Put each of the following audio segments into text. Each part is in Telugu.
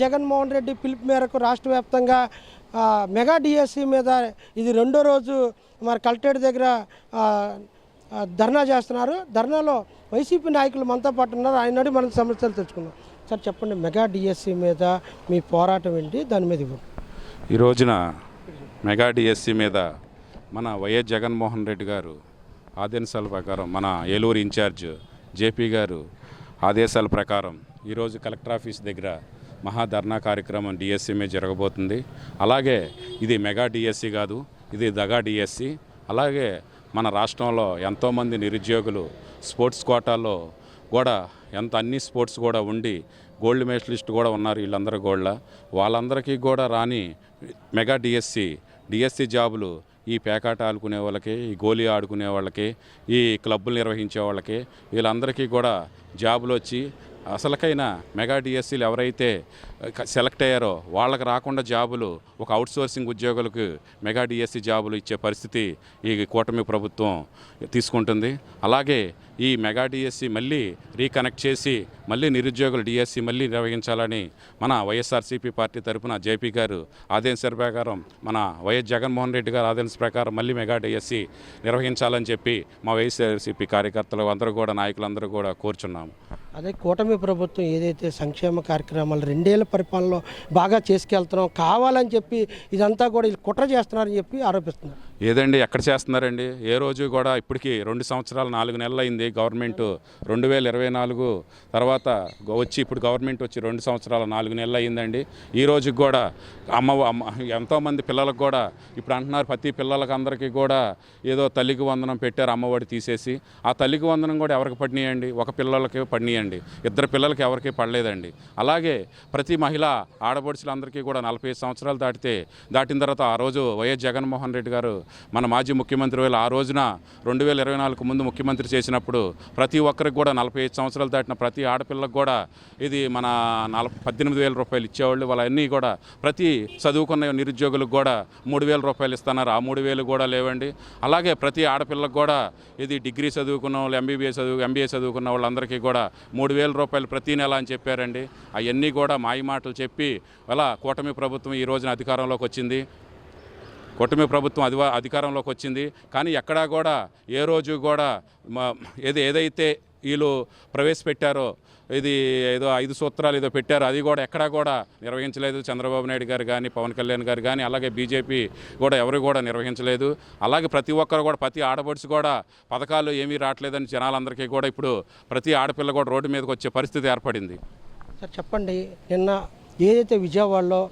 జగన్మోహన్ రెడ్డి పిలుపు మేరకు రాష్ట్ర వ్యాప్తంగా మెగా డిఎస్సి మీద ఇది రెండో రోజు మరి కలెక్టరేట్ దగ్గర ధర్నా చేస్తున్నారు. ధర్నాలో వైసీపీ నాయకులు మనతో పాటు ఉన్నారు. ఆయన మన సమస్యలు తెచ్చుకున్నాం. సార్ చెప్పండి, మెగా డిఎస్సి మీద మీ పోరాటం ఏంటి, దాని మీద ఇవ్వండి. ఈ రోజున మెగా డిఎస్సి మీద మన వైఎస్ జగన్మోహన్ రెడ్డి గారు ఆదేశాల ప్రకారం మన ఏలూరు ఇన్ఛార్జ్ జేపీ గారు ఆదేశాల ప్రకారం ఈరోజు కలెక్టర్ ఆఫీస్ దగ్గర మహాధర్నా కార్యక్రమం డిఎస్సి మీద జరగబోతుంది. అలాగే ఇది మెగా డిఎస్సి కాదు, ఇది దగా డిఎస్సి. అలాగే మన రాష్ట్రంలో ఎంతోమంది నిరుద్యోగులు స్పోర్ట్స్ కోటాలో కూడా అన్ని స్పోర్ట్స్ కూడా ఉండి గోల్డ్ మెడలిస్ట్ కూడా ఉన్నారు. వీళ్ళందరూ కూడా వాళ్ళందరికీ కూడా రాని మెగా డిఎస్సి జాబులు ఈ పేకాట ఆడుకునే వాళ్ళకి, ఈ గోలీ ఆడుకునే వాళ్ళకి, ఈ క్లబ్బులు నిర్వహించే వాళ్ళకి వీళ్ళందరికీ కూడా జాబులు వచ్చి అసలుకైన మెగా డిఎస్సీలు ఎవరైతే సెలెక్ట్ అయ్యారో వాళ్ళకి రాకుండా జాబులు ఒక అవుట్సోర్సింగ్ ఉద్యోగులకు మెగా డిఎస్సి జాబులు ఇచ్చే పరిస్థితి ఈ కూటమి ప్రభుత్వం తీసుకుంటుంది. అలాగే ఈ మెగా డిఎస్సి మళ్ళీ రీకనెక్ట్ చేసి మళ్ళీ నిరుద్యోగులు డిఎస్సి మళ్ళీ నిర్వహించాలని మన వైఎస్ఆర్సీపీ పార్టీ తరఫున జేపీ గారు ఆదేశాల ప్రకారం మన వైఎస్ జగన్మోహన్ రెడ్డి గారు ఆదేశాల ప్రకారం మళ్ళీ మెగా డిఎస్సి నిర్వహించాలని చెప్పి మా వైఎస్ఆర్సీపీ కార్యకర్తలు అందరూ కూడా నాయకులందరూ కూడా కోరుచున్నాము. అదే కూటమి ప్రభుత్వం ఏదైతే సంక్షేమ కార్యక్రమాలు 2 ఏళ్ల పరిపాలనలో బాగా చేసుకెళ్తున్నాం, కావాలని చెప్పి ఇదంతా కూడా కుట్ర చేస్తున్నారని చెప్పి ఆరోపిస్తున్నారు. ఏదండి, ఎక్కడ చేస్తున్నారండి? ఏ రోజు కూడా ఇప్పటికీ 2 సంవత్సరాలు 4 నెలలు అయింది. గవర్నమెంట్ 2024 తర్వాత వచ్చి ఇప్పుడు గవర్నమెంట్ వచ్చి 2 సంవత్సరాలు 4 నెలలు అయిందండి. ఈ రోజుకి కూడా ఎంతోమంది పిల్లలకు కూడా ఇప్పుడు అంటున్నారు, ప్రతి పిల్లలకి అందరికీ కూడా ఏదో తల్లికి వందనం పెట్టారు, అమ్మఒడి తీసేసి. ఆ తల్లికి వందనం కూడా ఎవరికి పడినాయండి? ఒక పిల్లలకి పడినాయండి, 2 పిల్లలకి ఎవరికి పడలేదండి. అలాగే ప్రతి మహిళ ఆడపడుచులందరికీ కూడా 45 సంవత్సరాలు దాటిన తర్వాత ఆ రోజు వైఎస్ జగన్మోహన్ రెడ్డి గారు మన మాజీ ముఖ్యమంత్రి ఆ రోజున 2024 ముందు ముఖ్యమంత్రి చేసినప్పుడు ప్రతి ఒక్కరికి కూడా 45 సంవత్సరాలు దాటిన ప్రతి ఆడపిల్లకు కూడా ఇది మన 18,000 రూపాయలు ఇచ్చేవాళ్ళు. వాళ్ళన్నీ కూడా ప్రతి చదువుకున్న నిరుద్యోగులకు కూడా 3,000 రూపాయలు ఇస్తున్నారు. ఆ 3,000 కూడా లేవండి. అలాగే ప్రతి ఆడపిల్లకు కూడా ఇది డిగ్రీ చదువుకున్న వాళ్ళు, ఎంబీఏ చదువుకున్న వాళ్ళందరికీ కూడా 3,000 రూపాయలు ప్రతి నెల అని చెప్పారండి. అవన్నీ కూడా మాయ మాటలు చెప్పి అలా కూటమి ప్రభుత్వం ఈ రోజున అధికారంలోకి వచ్చింది. అధికారంలోకి వచ్చింది. కానీ ఎక్కడా కూడా ఏ రోజు కూడా ఏదైతే వీళ్ళు ప్రవేశపెట్టారో ఇది ఏదో 5 సూత్రాలు ఏదో పెట్టారో అది కూడా ఎక్కడా కూడా నిర్వహించలేదు. చంద్రబాబు నాయుడు గారు కానీ, పవన్ కళ్యాణ్ గారు కానీ, అలాగే బీజేపీ కూడా ఎవరు కూడా నిర్వహించలేదు. అలాగే ప్రతి ఒక్కరు కూడా ప్రతి ఆడపడుచు కూడా పథకాలు ఏమీ రావట్లేదని జనాలందరికీ కూడా ఇప్పుడు ప్రతి ఆడపిల్ల కూడా రోడ్డు మీదకి వచ్చే పరిస్థితి ఏర్పడింది. సార్ చెప్పండి, నిన్న ఏదైతే విజయవాడలో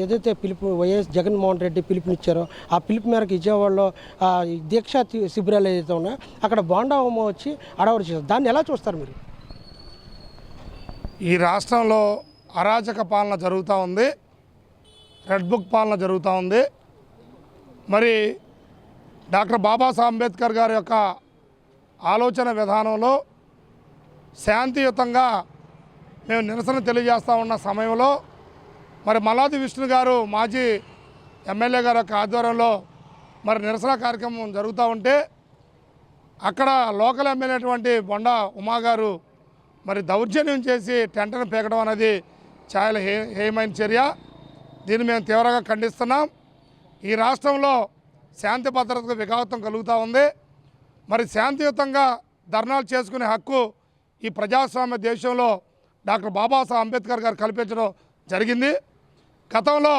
ఏదైతే వైఎస్ జగన్మోహన్ రెడ్డి పిలుపునిచ్చారో ఆ పిలుపు మేరకు విజయవాడలో దీక్షా శిబిరాలు ఏదైతే ఉన్నాయో అక్కడ బోండా ఉమ్మ వచ్చి అడవుడు చేస్తారు. దాన్ని ఎలా చూస్తారు మీరు? ఈ రాష్ట్రంలో అరాచక పాలన జరుగుతూ ఉంది, రెడ్ బుక్ పాలన జరుగుతూ ఉంది. మరి డాక్టర్ బాబాసాహెబ్ అంబేద్కర్ గారి యొక్క ఆలోచన విధానంలో శాంతియుతంగా మేము నిరసన తెలియజేస్తూ ఉన్న సమయంలో మరి మల్లాది విష్ణు గారు మాజీ ఎమ్మెల్యే గారి యొక్క ఆధ్వర్యంలో మరి నిరసన కార్యక్రమం జరుగుతూ ఉంటే అక్కడ లోకల్ ఎమ్మెల్యే అటువంటి బొండా ఉమా గారు మరి దౌర్జన్యం చేసి టెంటను పీకడం అనేది చాలా హేయమైన చర్య. దీన్ని మేము తీవ్రంగా ఖండిస్తున్నాం. ఈ రాష్ట్రంలో శాంతి భద్రతకు విఘాతం కలుగుతూ ఉంది. మరి శాంతియుతంగా ధర్నాలు చేసుకునే హక్కు ఈ ప్రజాస్వామ్య దేశంలో డాక్టర్ బాబాసాహెబ్ అంబేద్కర్ గారు కల్పించడం జరిగింది. గతంలో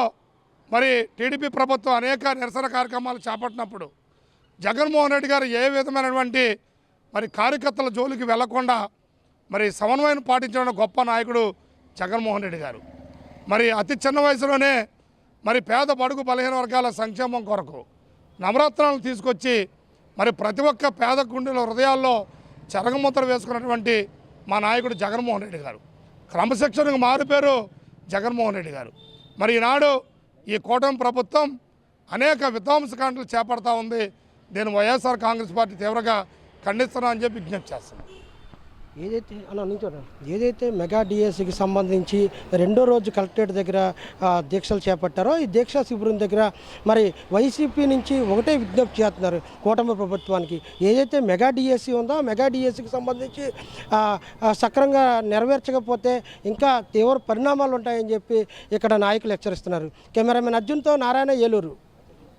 మరి టీడీపీ ప్రభుత్వం అనేక నిరసన కార్యక్రమాలు చేపట్టినప్పుడు జగన్మోహన్ రెడ్డి గారు ఏ విధమైనటువంటి మరి కార్యకర్తల జోలికి వెళ్లకుండా మరి సమన్వయం పాటించిన గొప్ప నాయకుడు జగన్మోహన్ రెడ్డి గారు. మరి అతి చిన్న వయసులోనే మరి పేద బడుగు బలహీన వర్గాల సంక్షేమం కొరకు నవరత్నాలను తీసుకొచ్చి మరి ప్రతి ఒక్క పేద గుండెల హృదయాల్లో చెరగముద్ర వేసుకున్నటువంటి మా నాయకుడు జగన్మోహన్ రెడ్డి గారు. క్రమశిక్షణకు మారుపేరు జగన్మోహన్ రెడ్డి గారు. మరి ఈనాడు ఈ కూటమి ప్రభుత్వం అనేక విధ్వంసకాండలు చేపడతా ఉంది. దీన్ని వైఎస్ఆర్ కాంగ్రెస్ పార్టీ తీవ్రంగా ఖండిస్తున్నా అని చెప్పి విజ్ఞప్తి చేస్తున్నాం. ఏదైతే మెగా డిఎస్సికి సంబంధించి రెండో రోజు కలెక్టరేట్ దగ్గర దీక్షలు చేపట్టారో ఈ దీక్షా శిబిరం దగ్గర మరి వైసీపీ నుంచి ఒకటే విజ్ఞప్తి చేస్తున్నారు కూటమి ప్రభుత్వానికి. ఏదైతే మెగా డిఎస్సి ఉందో మెగా డిఎస్సికి సంబంధించి సక్రమంగా నెరవేర్చకపోతే ఇంకా తీవ్ర పరిణామాలు ఉంటాయని చెప్పి ఇక్కడ నాయకులు హెచ్చరిస్తున్నారు. కెమెరామెన్ అర్జున్తో నారాయణ, ఏలూరు.